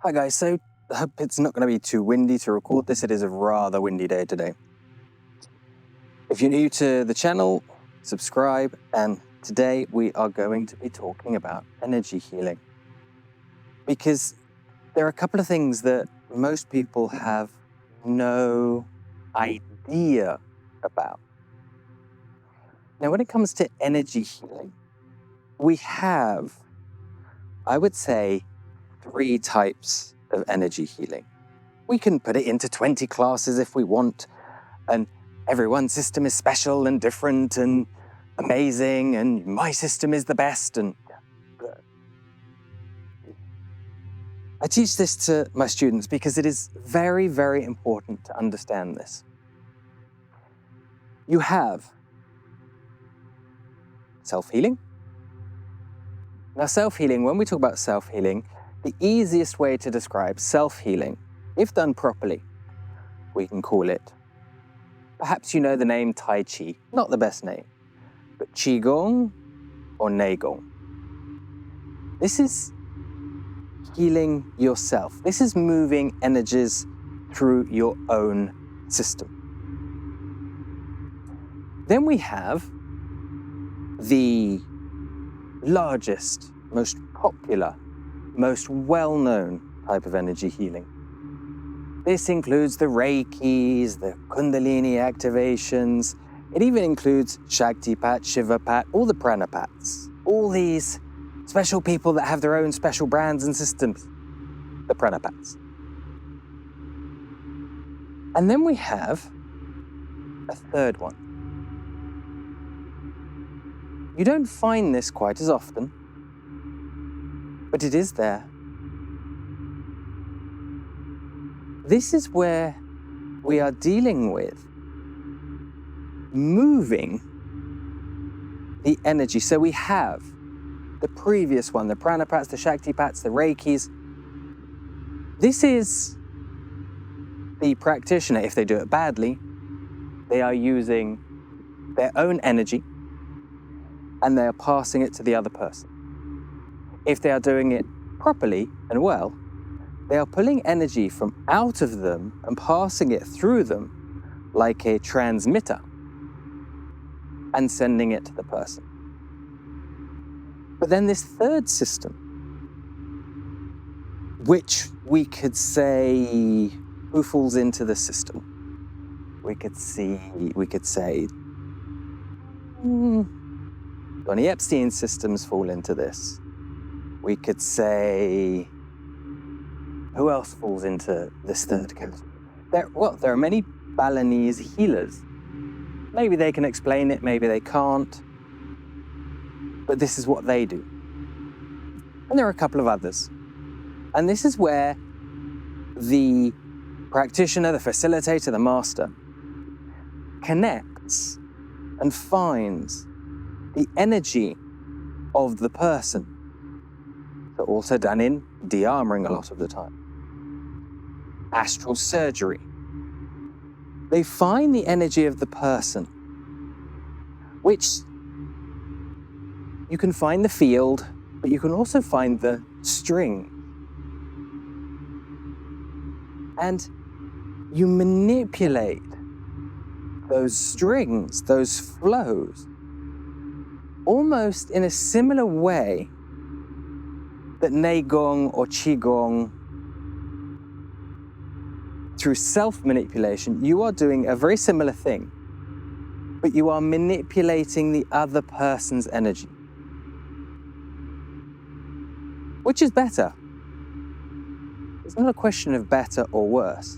Hi guys, so I hope it's not going to be too windy to record this. It is a rather windy day today. If you're new to the channel, subscribe, and today we are going to be talking about energy healing. Because there are a couple of things that most people have no idea about. Now, when it comes to energy healing, we have, I would say, 3 types of energy healing. We can put it into 20 classes if we want, and everyone's system is special and different and amazing, and my system is the best. And I teach this to my students because it is very, very important to understand this. You have self-healing. Now, self-healing, when we talk about self-healing, the easiest way to describe self-healing, if done properly, we can call it, perhaps you know the name Tai Chi, not the best name, but Qigong or Neigong. This is healing yourself. This is moving energies through your own system. Then we have the largest, most popular, most well-known type of energy healing. This includes the Reikis, the Kundalini activations. It even includes shaktipat, shivapat, all the Pranapats, all these special people that have their own special brands and systems, the Pranapats. And then we have a third one. You don't find this quite as often, but it is there. This is where we are dealing with moving the energy. So we have the previous one, the Pranapats, the Shaktipats, the Reikis. This is the practitioner. If they do it badly, they are using their own energy and they are passing it to the other person. If they are doing it properly and well, they are pulling energy from out of them and passing it through them like a transmitter and sending it to the person. But then this third system, which we could say, who falls into the system? We could say, Johnny Epstein's systems fall into this. We could say, who else falls into this third category? There are many Balinese healers. Maybe they can explain it, maybe they can't. But this is what they do. And there are a couple of others. And this is where the practitioner, the facilitator, the master connects and finds the energy of the person. So also done in de-armoring a lot of the time. Astral surgery. They find the energy of the person, which you can find the field, but you can also find the string. And you manipulate those strings, those flows, almost in a similar way that Neigong or Qigong, through self-manipulation, you are doing a very similar thing, but you are manipulating the other person's energy. Which is better? It's not a question of better or worse.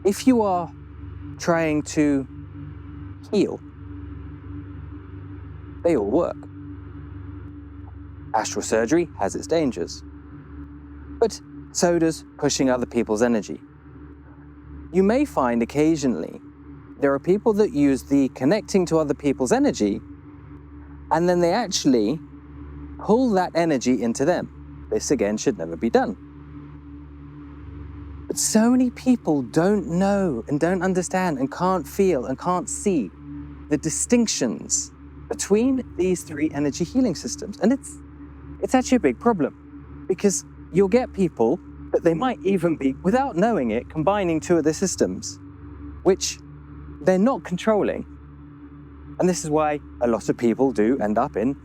If you are trying to heal, they all work. Astral surgery has its dangers, but so does pushing other people's energy. You may find occasionally there are people that use the connecting to other people's energy, and then they actually pull that energy into them. This again should never be done. But so many people don't know and don't understand and can't feel and can't see the distinctions between these 3 energy healing systems. And it's actually a big problem, because you'll get people that they might even be, without knowing it, combining two of the systems, which they're not controlling. And this is why a lot of people do end up in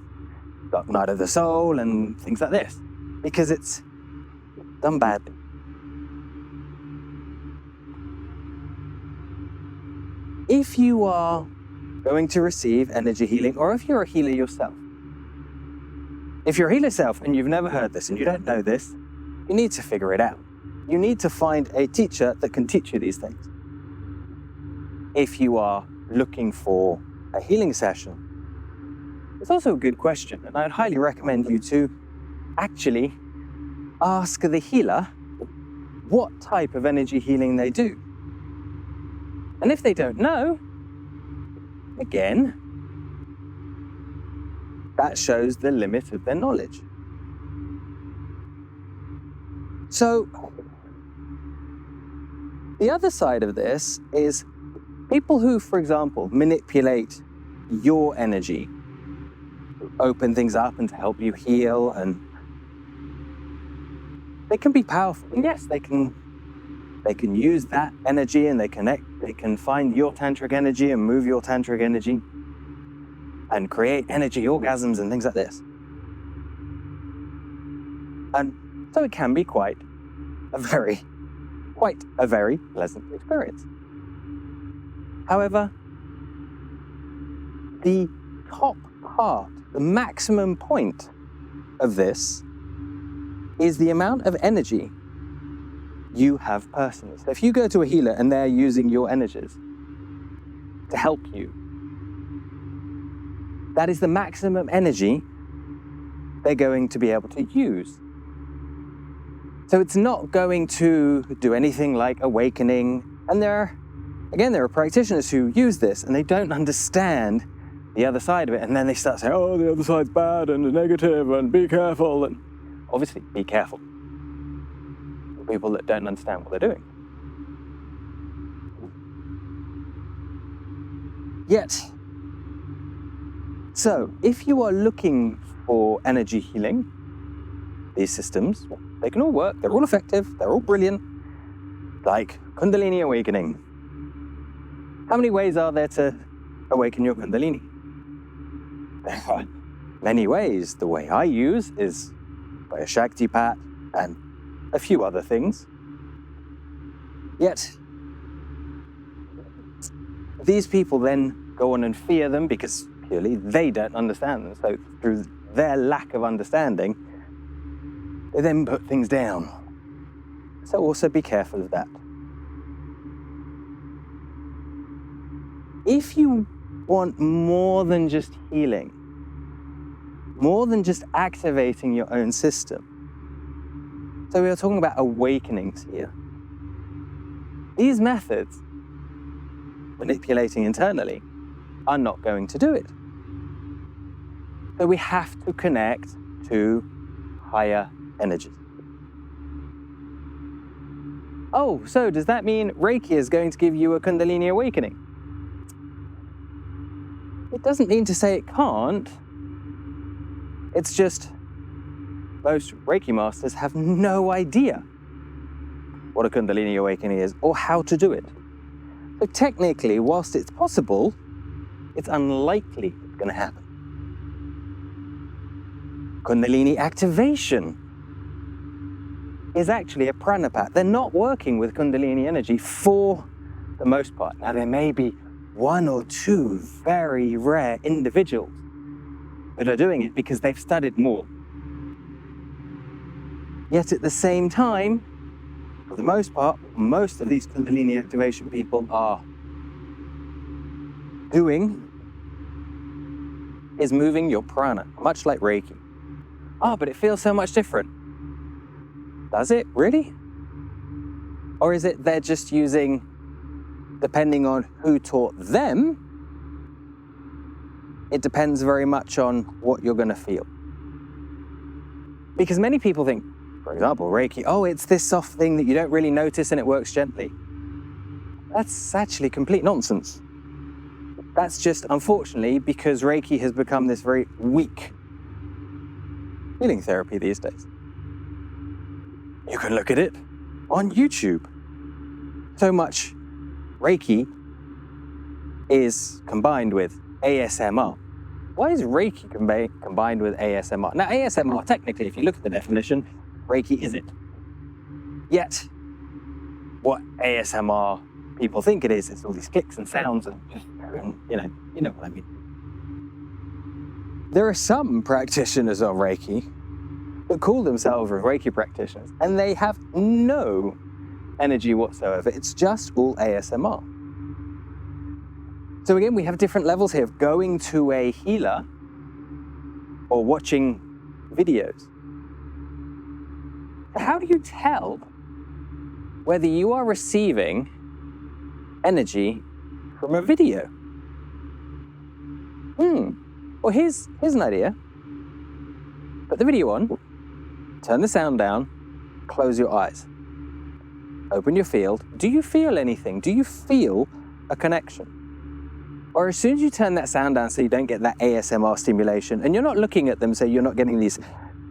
Dark Night of the Soul and things like this, because it's done badly. If you are going to receive energy healing, or if you're a healer yourself, if you're a healer yourself and you've never heard this and you don't know this, you need to figure it out. You need to find a teacher that can teach you these things. If you are looking for a healing session, it's also a good question, and I'd highly recommend you to actually ask the healer what type of energy healing they do. And if they don't know, again, that shows the limit of their knowledge. So, the other side of this is people who, for example, manipulate your energy, open things up and to help you heal, and they can be powerful. And yes, they can use that energy and they can find your tantric energy and move your tantric energy and create energy orgasms and things like this. And so it can be quite a very pleasant experience. However, the top part, the maximum point of this is the amount of energy you have personally. So if you go to a healer and they're using your energies to help you, that is the maximum energy they're going to be able to use. So it's not going to do anything like awakening. And there are practitioners who use this and they don't understand the other side of it. And then they start saying, oh, the other side's bad and negative and be careful. And obviously, be careful. People that don't understand what they're doing. Yet, so if you are looking for energy healing, these systems, they can all work, they're all effective, they're all brilliant, like Kundalini awakening. How many ways are there to awaken your Kundalini? There are many ways. The way I use is by a shaktipat and a few other things. Yet, these people then go on and fear them because purely they don't understand them. So through their lack of understanding, they then put things down. So also be careful of that. If you want more than just healing, more than just activating your own system, so we are talking about awakenings here. These methods, manipulating internally, are not going to do it. So we have to connect to higher energies. Oh, so does that mean Reiki is going to give you a Kundalini awakening? It doesn't mean to say it can't. It's just most Reiki masters have no idea what a Kundalini awakening is or how to do it. So technically, whilst it's possible, it's unlikely it's going to happen. Kundalini activation is actually a Pranapat. They're not working with Kundalini energy for the most part. Now, there may be one or two very rare individuals that are doing it because they've studied more. Yet at the same time, for the most part, most of these Kundalini activation people are doing is moving your prana, much like Reiki. Oh, but it feels so much different. Does it really? Or is it they're just using, depending on who taught them, it depends very much on what you're going to feel. Because many people think, for example, Reiki, oh, it's this soft thing that you don't really notice and it works gently. That's actually complete nonsense. That's just, unfortunately, because Reiki has become this very weak healing therapy these days. You can look at it on YouTube. So much Reiki is combined with ASMR. Why is Reiki combined with ASMR? Now, ASMR, technically, if you look at the definition, Reiki is it. Yet, what ASMR people think it is, it's all these clicks and sounds and you know what I mean. There are some practitioners of Reiki that call themselves Reiki practitioners, and they have no energy whatsoever. It's just all ASMR. So again, we have different levels here of going to a healer or watching videos. How do you tell whether you are receiving energy from a video? Well, here's an idea. Put the video on, turn the sound down, close your eyes. Open your field. Do you feel anything? Do you feel a connection? Or as soon as you turn that sound down so you don't get that ASMR stimulation, and you're not looking at them so you're not getting these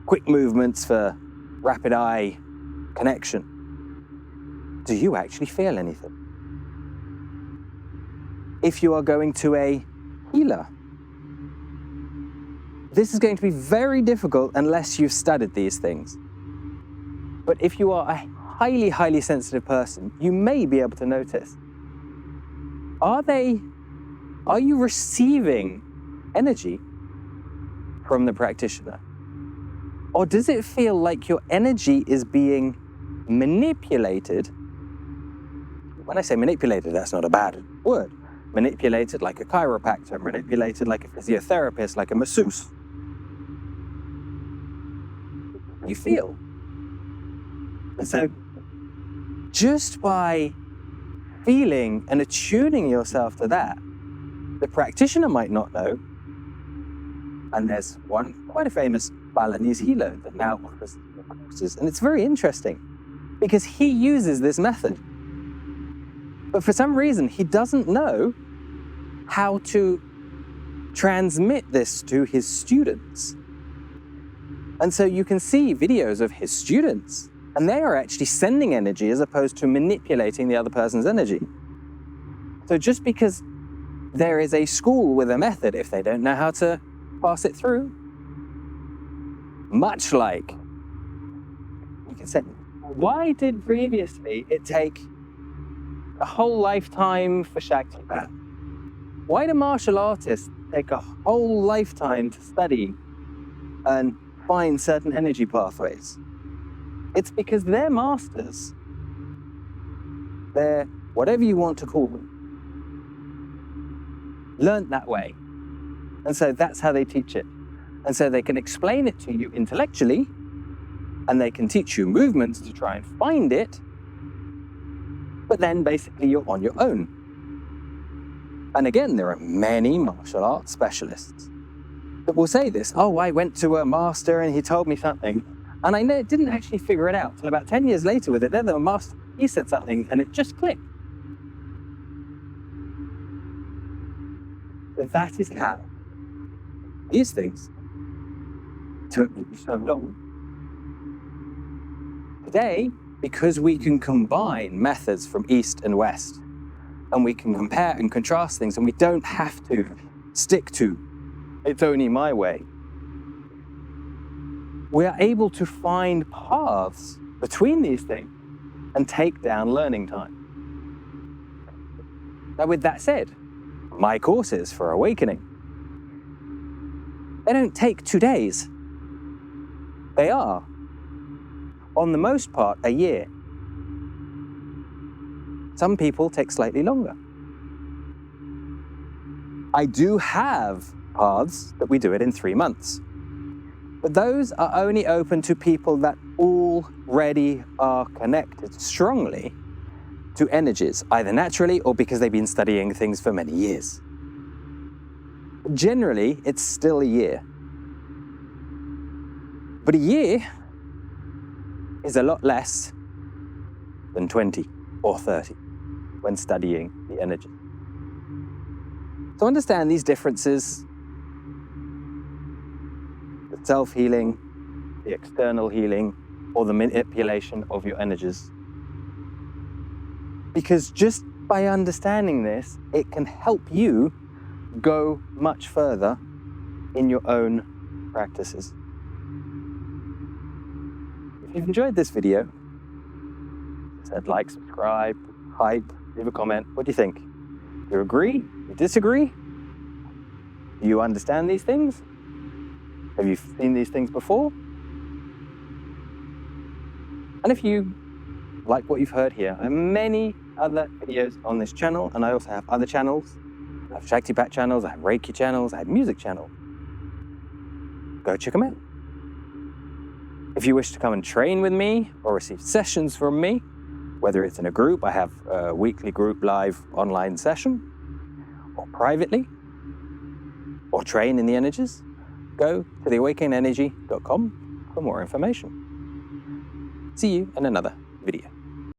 quick movements for rapid eye connection, do you actually feel anything? If you are going to a healer, this is going to be very difficult unless you've studied these things. But if you are a highly, highly sensitive person, you may be able to notice. Are you receiving energy from the practitioner? Or does it feel like your energy is being manipulated? When I say manipulated, that's not a bad word. Manipulated like a chiropractor, manipulated like a physiotherapist, like a masseuse. You feel. And so just by feeling and attuning yourself to that, the practitioner might not know. And there's one quite a famous Balinese healer that now offers courses. And it's very interesting because he uses this method. But for some reason, he doesn't know how to transmit this to his students. And so you can see videos of his students, and they are actually sending energy as opposed to manipulating the other person's energy. So just because there is a school with a method, if they don't know how to pass it through, much like you can say, why did previously it take a whole lifetime for shaktipat? Why do martial artists take a whole lifetime to study and find certain energy pathways? It's because they're masters. They're whatever you want to call them. Learned that way. And so that's how they teach it. And so they can explain it to you intellectually, and they can teach you movements to try and find it, but then basically you're on your own. And again, there are many martial arts specialists that will say this. Oh, I went to a master and he told me something. And I didn't actually figure it out. Until about 10 years later with it, they're the master. He said something and it just clicked. So that is how these things took so long. Today, because we can combine methods from East and West, and we can compare and contrast things, and we don't have to stick to, it's only my way, we are able to find paths between these things and take down learning time. Now, with that said, my courses for awakening, they don't take 2 days. They are, on the most part, a year. Some people take slightly longer. I do have paths that we do it in 3 months. But those are only open to people that already are connected strongly to energies, either naturally or because they've been studying things for many years. Generally, it's still a year. But a year is a lot less than 20 or 30 when studying the energy. So understand these differences, the self-healing, the external healing, or the manipulation of your energies. Because just by understanding this, it can help you go much further in your own practices. If you've enjoyed this video, said like, subscribe, hype, leave a comment. What do you think? Do you agree? You disagree? Do you understand these things? Have you seen these things before? And if you like what you've heard here, I have many other videos on this channel, and I also have other channels. I have shaktipat channels, I have Reiki channels, I have music channels. Go check them out. If you wish to come and train with me or receive sessions from me, whether it's in a group, I have a weekly group live online session, or privately, or train in the energies, go to theawakenenergy.com for more information. See you in another video.